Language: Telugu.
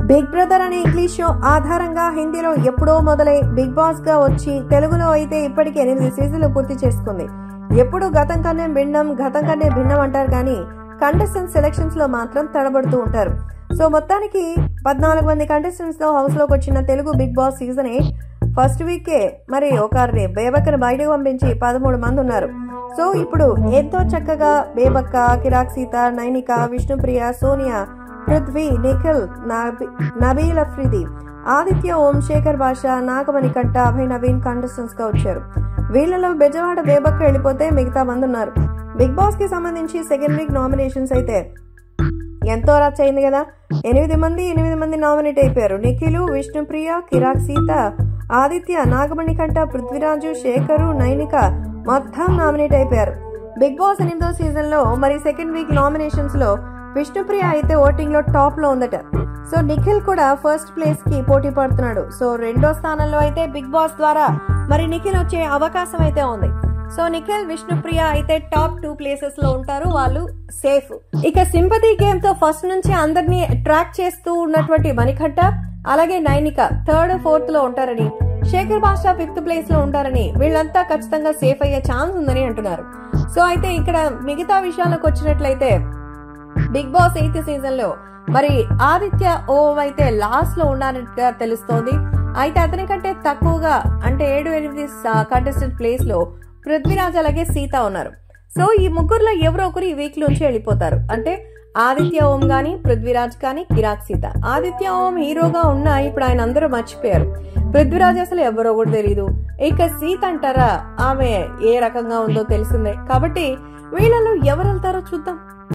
బిగ్ బ్రదర్ అనే ఇంగ్లీష్ షో ఆధారంగా హిందీలో ఎప్పుడో మొదలై బిగ్ బాస్ గా వచ్చి తెలుగులో అయితే ఇప్పటికి 8 సీజన్లు పూర్తి చేసుకుంది. ఎప్పుడు గతం కన్నా భిన్నం అంటారు కానీ కంటెస్టెంట్ సెలక్షన్స్ లో మాత్రం తడబడుతూ ఉంటారు. సో మొత్తానికి 14 మంది కంటెస్టెంట్స్ తో హౌస్ లోకి వచ్చిన Telugu Bigg Boss season 8 first వీకే మరి ఒకరిని బేబక్కను బయటకు పంపించి 13 మంది ఉన్నారు. సో ఇప్పుడు ఎంతో చక్కగా బేబక్క, కిరాక్ సీత, నైనిక, విష్ణుప్రియ, సోనియా, పృథ్వీ, నిఖిల్, నబీల్ అఫ్రిది, ఆదిత్య, ఓం, శేఖర్ భాష, నాగమణి కంట, అభయ్ నవీన్ కంటెస్టెంట్స్ గా వచ్చారు. వీళ్ళలో బెజవాడ బేబక్క వెళ్ళిపోతే మిగతా మంది ఉన్నారు. బిగ్ బాస్ కి సంబంధించి సెకండ్ వీక్ నామినేషన్స్ అయితే ఎంతో రచ్చ అయింది కదా. 8 మంది నామినేట్ అయిపోయారు. నిఖిల్, విష్ణుప్రియ, కిరాక్ సీత, ఆదిత్య, నాగమణి కంట, పృథ్వీరాజు, శేఖరు, నైనిక మొత్తం నామినేట్ అయిపోయారు. బిగ్ బాస్ 8వ సీజన్ లో మరి సెకండ్ వీక్ నామినేషన్స్ లో విష్ణుప్రియ అయితే ఓటింగ్ లో టాప్ లో ఉందట. సో నిఖిల్ కూడా ఫస్ట్ ప్లేస్ కి పోటీ పడుతున్నాడు. సో 2వ స్థానంలో అయితే బిగ్ బాస్ ద్వారా మరి నిఖిల్ వచ్చే అవకాశం అయితే ఉంది. సో నిఖిల్, విష్ణుప్రియ అయితే టాప్ 2 ప్లేసెస్ లో ఉంటారు, వాళ్ళు సేఫ్. ఇక సింపతి గేమ్ తో ఫస్ట్ నుంచి అందరినీ ట్రాక్ చేస్తూ ఉన్నటువంటి మణికంఠ, అలాగే నైనిక 3rd, 4th లో ఉంటారని, శేఖర్ భాష 5th ప్లేస్ లో ఉంటారని, వీళ్ళంతా ఖచ్చితంగా సేఫ్ అయ్యే ఛాన్స్ ఉందని అంటున్నారు. సో అయితే ఇక్కడ మిగతా విషయాలకు వచ్చినట్లయితే బిగ్ బాస్ 8th సీజన్ లో మరి ఆదిత్య ఓం అయితే లాస్ట్ లో ఉన్నారన్నట్టుగా తెలుస్తోంది. అయితే అతని కంటే తక్కువగా అంటే 7-8 కంటెస్టెంట్ ప్లేస్ లో పృథ్వీరాజ్ అలాగే సీత ఉన్నారు. సో ఈ ముగ్గురులో ఎవరో ఒకరు ఈ వీక్ నుంచి వెళ్ళిపోతారు. అంటే ఆదిత్య ఓం గాని, పృథ్వీరాజ్ కానీ, కిరాక్ సీత. ఆదిత్య ఓం హీరోగా ఉన్నా ఇప్పుడు ఆయన అందరూ మర్చిపోయారు. పృథ్వీరాజ్ అసలు ఎవరో కూడా తెలియదు. ఇక సీత అంటారా, ఆమె ఏ రకంగా ఉందో తెలిసిందే. కాబట్టి వీళ్ళలో ఎవరు వెళ్తారో చూద్దాం.